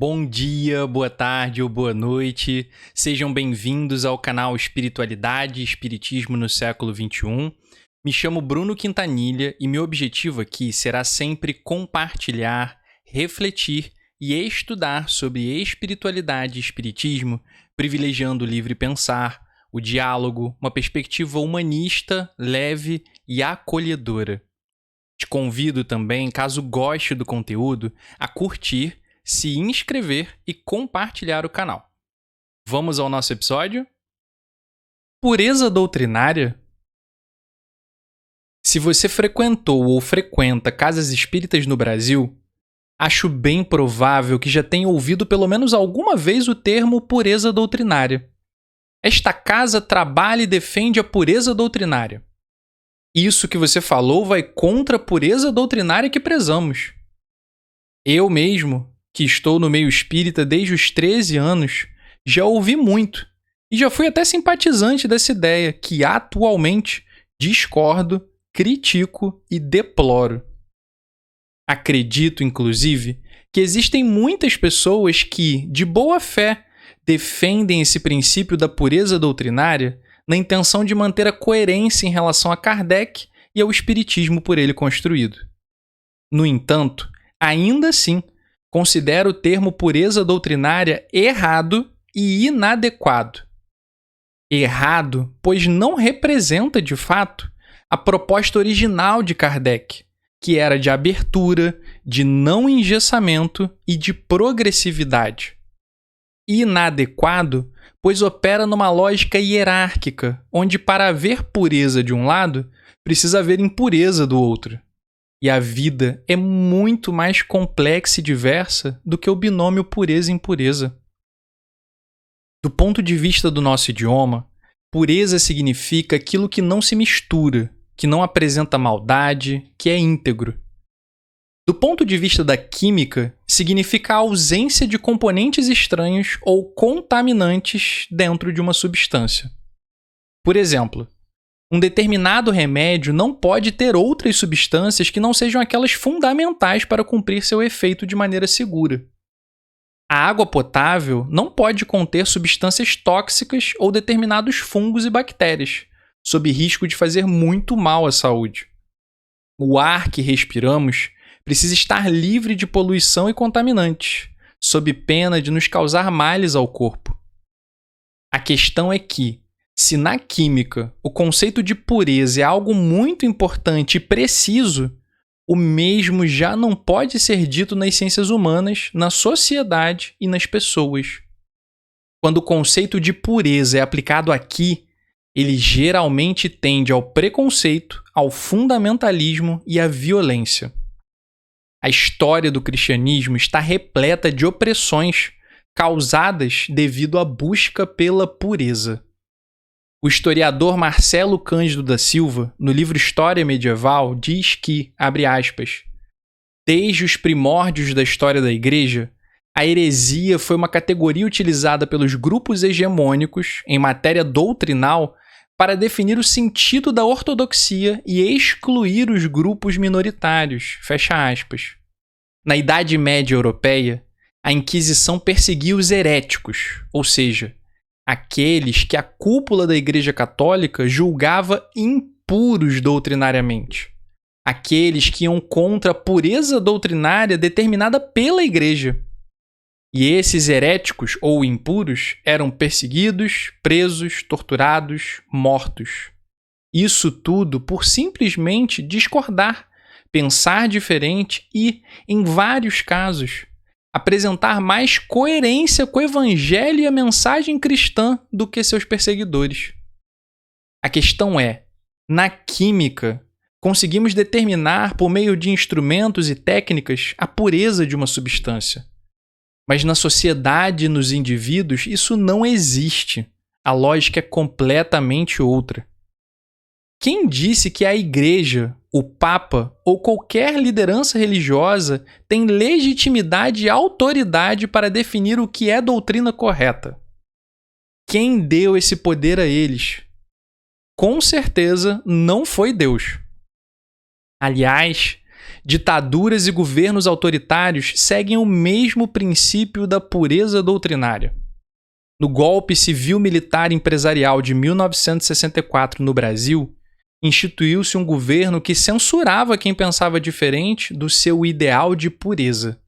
Bom dia, boa tarde ou boa noite. Sejam bem-vindos ao canal Espiritualidade e Espiritismo no século XXI. Me chamo Bruno Quintanilha e meu objetivo aqui será sempre compartilhar, refletir e estudar sobre espiritualidade e espiritismo, privilegiando o livre pensar, o diálogo, uma perspectiva humanista, leve e acolhedora. Te convido também, caso goste do conteúdo, a curtir, se inscrever e compartilhar o canal. Vamos ao nosso episódio? Pureza doutrinária? Se você frequentou ou frequenta casas espíritas no Brasil, acho bem provável que já tenha ouvido pelo menos alguma vez o termo pureza doutrinária. Esta casa trabalha e defende a pureza doutrinária. Isso que você falou vai contra a pureza doutrinária que prezamos. Eu mesmo, que estou no meio espírita desde os 13 anos, já ouvi muito e já fui até simpatizante dessa ideia que atualmente discordo, critico e deploro. Acredito, inclusive, que existem muitas pessoas que, de boa fé, defendem esse princípio da pureza doutrinária na intenção de manter a coerência em relação a Kardec e ao espiritismo por ele construído. No entanto, ainda assim, considero o termo pureza doutrinária errado e inadequado. Errado, pois não representa, de fato, a proposta original de Kardec, que era de abertura, de não engessamento e de progressividade. Inadequado, pois opera numa lógica hierárquica, onde para haver pureza de um lado, precisa haver impureza do outro. E a vida é muito mais complexa e diversa do que o binômio pureza e impureza. Do ponto de vista do nosso idioma, pureza significa aquilo que não se mistura, que não apresenta maldade, que é íntegro. Do ponto de vista da química, significa a ausência de componentes estranhos ou contaminantes dentro de uma substância. Por exemplo, um determinado remédio não pode ter outras substâncias que não sejam aquelas fundamentais para cumprir seu efeito de maneira segura. A água potável não pode conter substâncias tóxicas ou determinados fungos e bactérias, sob risco de fazer muito mal à saúde. O ar que respiramos precisa estar livre de poluição e contaminantes, sob pena de nos causar males ao corpo. A questão é que, se na química o conceito de pureza é algo muito importante e preciso, o mesmo já não pode ser dito nas ciências humanas, na sociedade e nas pessoas. Quando o conceito de pureza é aplicado aqui, ele geralmente tende ao preconceito, ao fundamentalismo e à violência. A história do cristianismo está repleta de opressões causadas devido à busca pela pureza. O historiador Marcelo Cândido da Silva, no livro História Medieval, diz que, abre aspas, desde os primórdios da história da Igreja, a heresia foi uma categoria utilizada pelos grupos hegemônicos em matéria doutrinal para definir o sentido da ortodoxia e excluir os grupos minoritários, fecha aspas. Na Idade Média Europeia, a Inquisição perseguia os heréticos, ou seja, aqueles que a cúpula da Igreja Católica julgava impuros doutrinariamente. Aqueles que iam contra a pureza doutrinária determinada pela Igreja. E esses heréticos ou impuros eram perseguidos, presos, torturados, mortos. Isso tudo por simplesmente discordar, pensar diferente e, em vários casos, apresentar mais coerência com o evangelho e a mensagem cristã do que seus perseguidores. A questão é, na química, conseguimos determinar por meio de instrumentos e técnicas a pureza de uma substância. Mas na sociedade e nos indivíduos isso não existe. A lógica é completamente outra. Quem disse que a Igreja, o Papa ou qualquer liderança religiosa tem legitimidade e autoridade para definir o que é doutrina correta? Quem deu esse poder a eles? Com certeza não foi Deus. Aliás, Ditaduras e governos autoritários seguem o mesmo princípio da pureza doutrinária. No golpe civil-militar empresarial de 1964 no Brasil, instituiu-se um governo que censurava quem pensava diferente do seu ideal de pureza.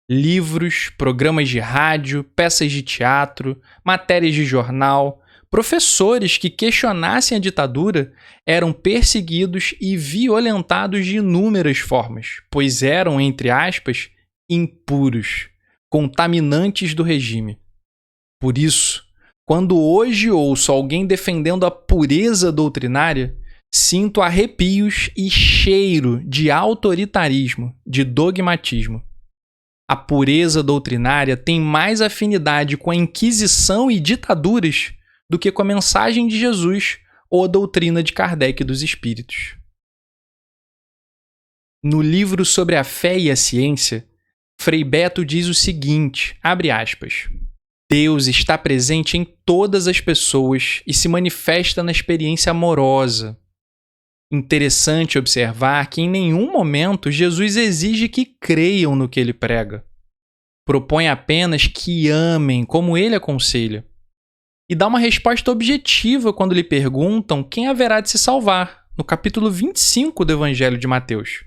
Livros, programas de rádio, peças de teatro, matérias de jornal, professores que questionassem a ditadura eram perseguidos e violentados de inúmeras formas, pois eram, entre aspas, impuros, contaminantes do regime. Por isso, quando hoje ouço alguém defendendo a pureza doutrinária, sinto arrepios e cheiro de autoritarismo, de dogmatismo. A pureza doutrinária tem mais afinidade com a Inquisição e ditaduras do que com a mensagem de Jesus ou a doutrina de Kardec dos Espíritos. No livro sobre a fé e a ciência, Frei Beto diz o seguinte, abre aspas, Deus está presente em todas as pessoas e se manifesta na experiência amorosa. Interessante observar que em nenhum momento Jesus exige que creiam no que ele prega. Propõe apenas que amem como ele aconselha. E dá uma resposta objetiva quando lhe perguntam quem haverá de se salvar, no capítulo 25 do Evangelho de Mateus.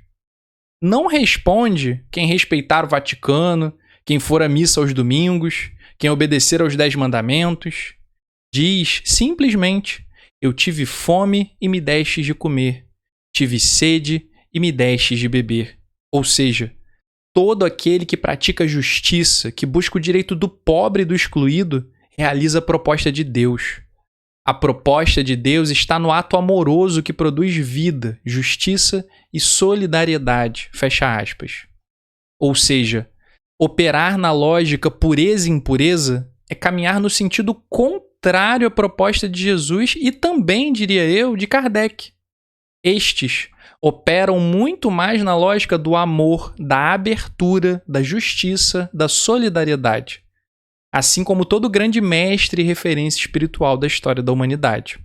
Não responde quem respeitar o Vaticano, quem for à missa aos domingos, quem obedecer aos 10 mandamentos. Diz simplesmente, eu tive fome e me destes de comer, tive sede e me destes de beber. Ou seja, todo aquele que pratica justiça, que busca o direito do pobre e do excluído, realiza a proposta de Deus. A proposta de Deus está no ato amoroso que produz vida, justiça e solidariedade. Fecha aspas. Ou seja, operar na lógica pureza e impureza é caminhar no sentido contrário à proposta de Jesus e também, diria eu, de Kardec. Estes operam muito mais na lógica do amor, da abertura, da justiça, da solidariedade. Assim como todo grande mestre e referência espiritual da história da humanidade.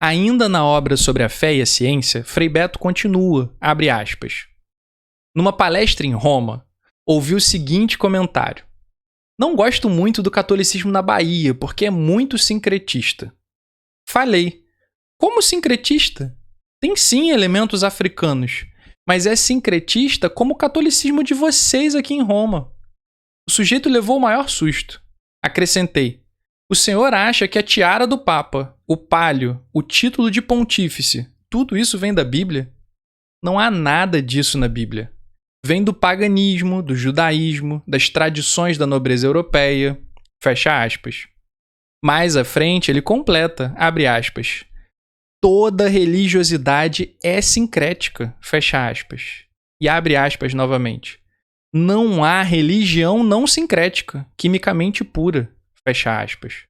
Ainda na obra sobre a fé e a ciência, Frei Beto continua, abre aspas. Numa palestra em Roma, ouvi o seguinte comentário. Não gosto muito do catolicismo na Bahia, porque é muito sincretista. Falei. Como sincretista? Tem sim elementos africanos, mas é sincretista como o catolicismo de vocês aqui em Roma. O sujeito levou o maior susto. Acrescentei. O senhor acha que a tiara do Papa, o palio, o título de pontífice, tudo isso vem da Bíblia? Não há nada disso na Bíblia. Vem do paganismo, do judaísmo, das tradições da nobreza europeia. Fecha aspas. Mais à frente ele completa, abre aspas. Toda religiosidade é sincrética, fecha aspas. E abre aspas novamente. Não há religião não sincrética, quimicamente pura, fecha aspas.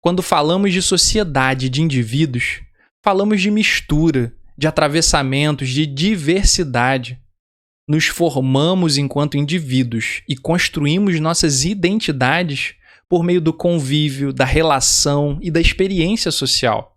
Quando falamos de sociedade de indivíduos, falamos de mistura, de atravessamentos, de diversidade. Nos formamos enquanto indivíduos e construímos nossas identidades por meio do convívio, da relação e da experiência social.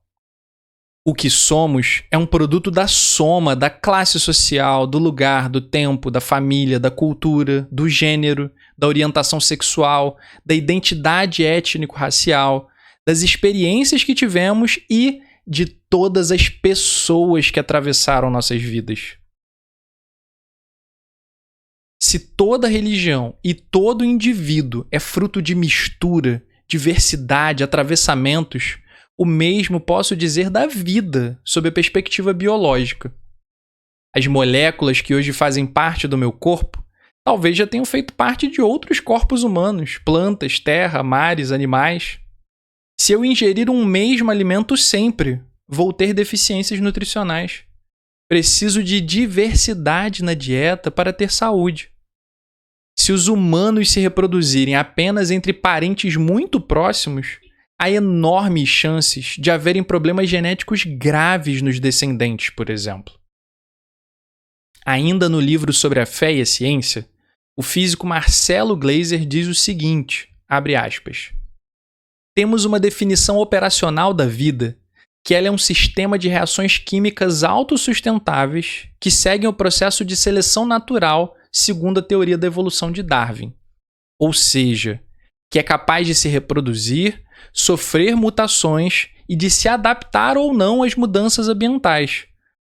O que somos é um produto da soma da classe social, do lugar, do tempo, da família, da cultura, do gênero, da orientação sexual, da identidade étnico-racial, das experiências que tivemos e de todas as pessoas que atravessaram nossas vidas. Se toda religião e todo indivíduo é fruto de mistura, diversidade, atravessamentos, o mesmo posso dizer da vida, sob a perspectiva biológica. As moléculas que hoje fazem parte do meu corpo talvez já tenham feito parte de outros corpos humanos, plantas, terra, mares, animais. Se eu ingerir um mesmo alimento sempre, vou ter deficiências nutricionais. Preciso de diversidade na dieta para ter saúde. Se os humanos se reproduzirem apenas entre parentes muito próximos, há enormes chances de haverem problemas genéticos graves nos descendentes, por exemplo. Ainda no livro sobre a fé e a ciência, o físico Marcelo Gleiser diz o seguinte, abre aspas, temos uma definição operacional da vida que ela é um sistema de reações químicas autossustentáveis que seguem o processo de seleção natural segundo a teoria da evolução de Darwin. Ou seja, que é capaz de se reproduzir, sofrer mutações e de se adaptar ou não às mudanças ambientais.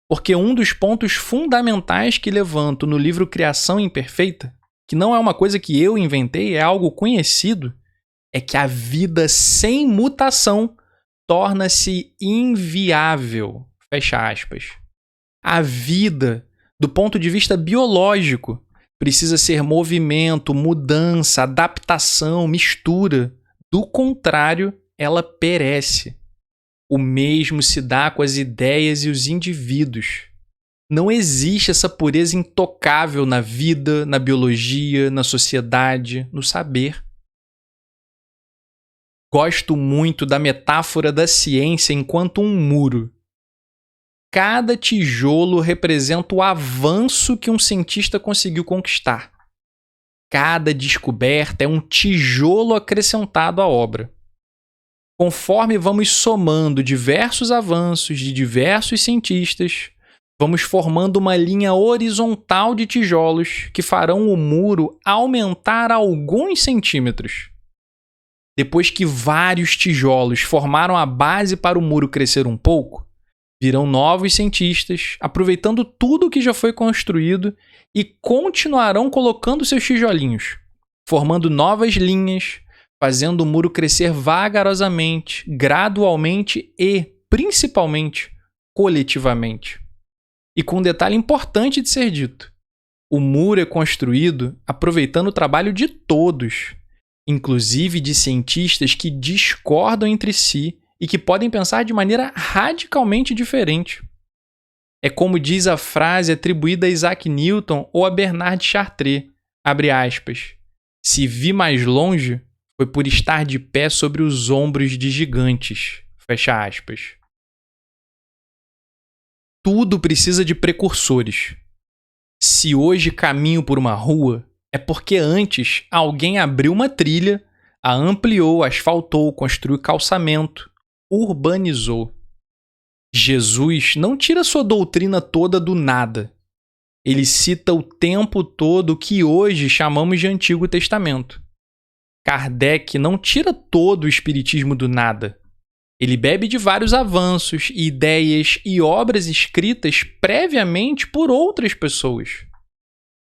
Porque um dos pontos fundamentais que levanto no livro Criação Imperfeita, que não é uma coisa que eu inventei, é algo conhecido, é que a vida sem mutação torna-se inviável. Fecha aspas. A vida, do ponto de vista biológico, precisa ser movimento, mudança, adaptação, mistura. Do contrário, ela perece. O mesmo se dá com as ideias e os indivíduos. Não existe essa pureza intocável na vida, na biologia, na sociedade, no saber. Gosto muito da metáfora da ciência enquanto um muro. Cada tijolo representa o avanço que um cientista conseguiu conquistar. Cada descoberta é um tijolo acrescentado à obra. Conforme vamos somando diversos avanços de diversos cientistas, vamos formando uma linha horizontal de tijolos que farão o muro aumentar alguns centímetros. Depois que vários tijolos formaram a base para o muro crescer um pouco, virão novos cientistas, aproveitando tudo que já foi construído e continuarão colocando seus tijolinhos, formando novas linhas, fazendo o muro crescer vagarosamente, gradualmente e, principalmente, coletivamente. E com um detalhe importante de ser dito: o muro é construído aproveitando o trabalho de todos, inclusive de cientistas que discordam entre si e que podem pensar de maneira radicalmente diferente. É como diz a frase atribuída a Isaac Newton ou a Bernard Chartreux, abre aspas, se vi mais longe, foi por estar de pé sobre os ombros de gigantes, fecha aspas. Tudo precisa de precursores. Se hoje caminho por uma rua, é porque antes alguém abriu uma trilha, a ampliou, asfaltou, construiu calçamento, urbanizou. Jesus não tira sua doutrina toda do nada. Ele cita o tempo todo o que hoje chamamos de Antigo Testamento. Kardec não tira todo o espiritismo do nada. Ele bebe de vários avanços, ideias e obras escritas previamente por outras pessoas.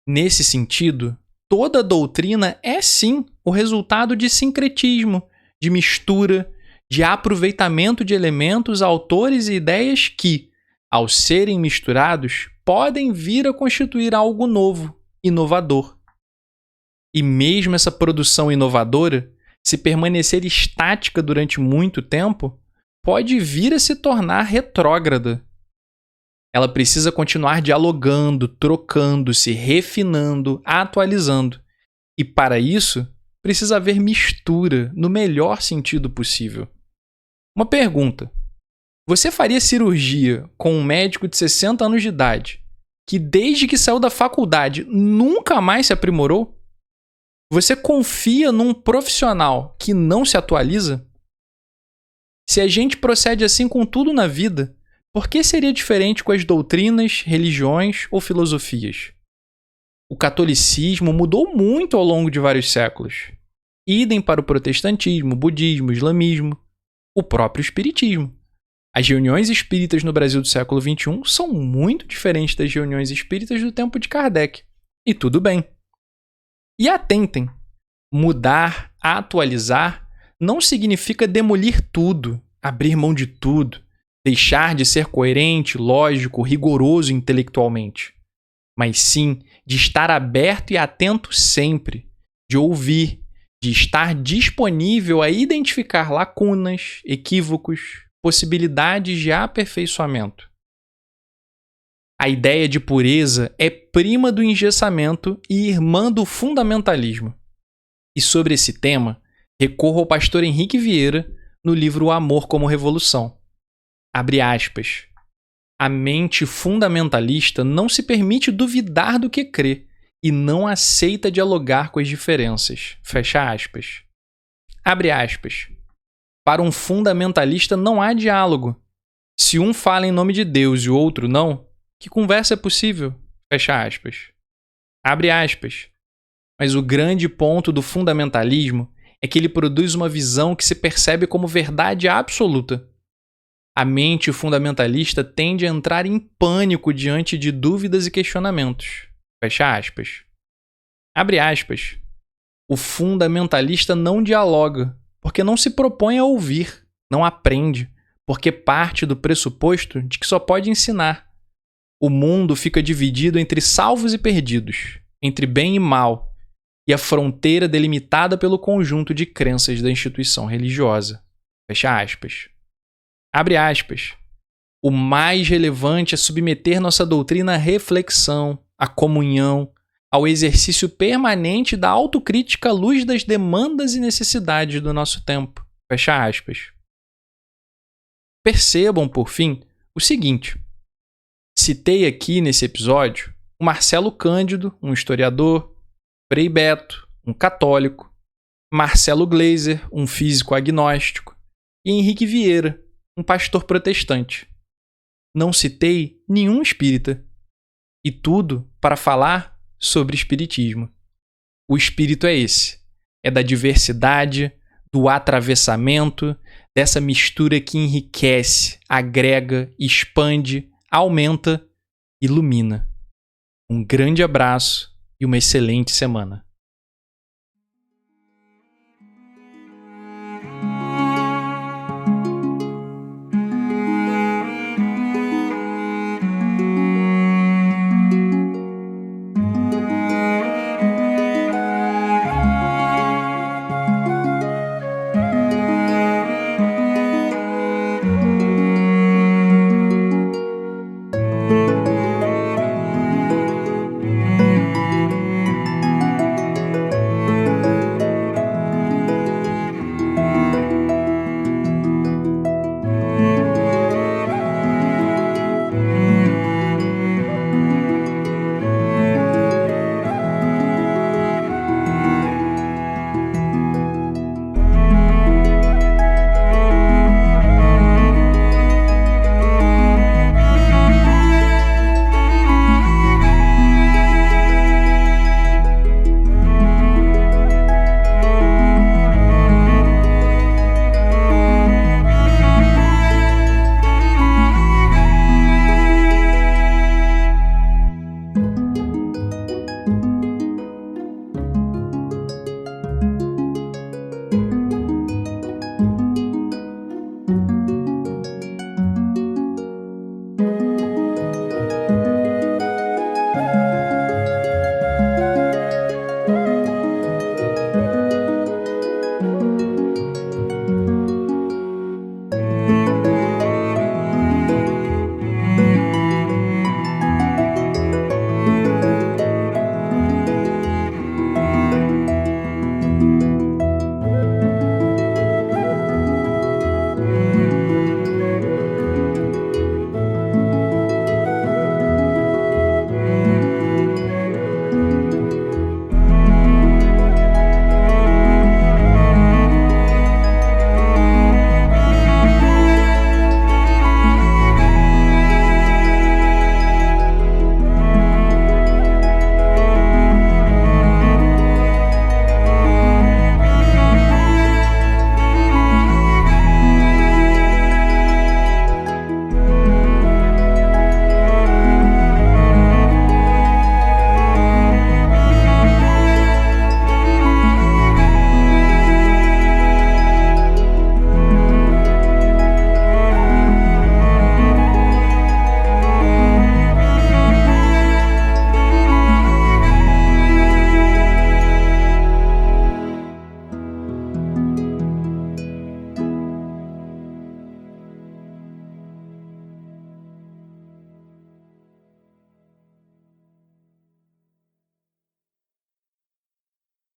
Nesse sentido, toda doutrina é sim o resultado de sincretismo, de mistura, de aproveitamento de elementos, autores e ideias que, ao serem misturados, podem vir a constituir algo novo, inovador. E mesmo essa produção inovadora, se permanecer estática durante muito tempo, pode vir a se tornar retrógrada. Ela precisa continuar dialogando, trocando, se refinando, atualizando. E para isso, precisa haver mistura no melhor sentido possível. Uma pergunta: você faria cirurgia com um médico de 60 anos de idade que desde que saiu da faculdade nunca mais se aprimorou? Você confia num profissional que não se atualiza? Se a gente procede assim com tudo na vida, por que seria diferente com as doutrinas, religiões ou filosofias? O catolicismo mudou muito ao longo de vários séculos. Idem para o protestantismo, budismo, islamismo, o próprio espiritismo. As reuniões espíritas no Brasil do século XXI são muito diferentes das reuniões espíritas do tempo de Kardec. E tudo bem. E atentem, mudar, atualizar, não significa demolir tudo, abrir mão de tudo, deixar de ser coerente, lógico, rigoroso intelectualmente. Mas sim de estar aberto e atento sempre, de ouvir, de estar disponível a identificar lacunas, equívocos, possibilidades de aperfeiçoamento. A ideia de pureza é prima do engessamento e irmã do fundamentalismo. E sobre esse tema, recorro ao pastor Henrique Vieira no livro O Amor como Revolução. Abre aspas. A mente fundamentalista não se permite duvidar do que crê e não aceita dialogar com as diferenças. Fecha aspas. Abre aspas. Para um fundamentalista não há diálogo. Se um fala em nome de Deus e o outro não, que conversa é possível? Fecha aspas. Abre aspas. Mas o grande ponto do fundamentalismo é que ele produz uma visão que se percebe como verdade absoluta. A mente fundamentalista tende a entrar em pânico diante de dúvidas e questionamentos. Fecha aspas. Abre aspas. O fundamentalista não dialoga, porque não se propõe a ouvir, não aprende, porque parte do pressuposto de que só pode ensinar. O mundo fica dividido entre salvos e perdidos, entre bem e mal, e a fronteira delimitada pelo conjunto de crenças da instituição religiosa. Fecha aspas. Abre aspas. O mais relevante é submeter nossa doutrina à reflexão, à comunhão, ao exercício permanente da autocrítica à luz das demandas e necessidades do nosso tempo. Fecha aspas. Percebam, por fim, o seguinte. Citei aqui nesse episódio o Marcelo Cândido, um historiador, Frei Beto, um católico, Marcelo Gleiser, um físico agnóstico, e Henrique Vieira, um pastor protestante. Não citei nenhum espírita. E tudo para falar sobre espiritismo. O espírito é esse. É da diversidade, do atravessamento, dessa mistura que enriquece, agrega, expande, aumenta, ilumina. Um grande abraço e uma excelente semana.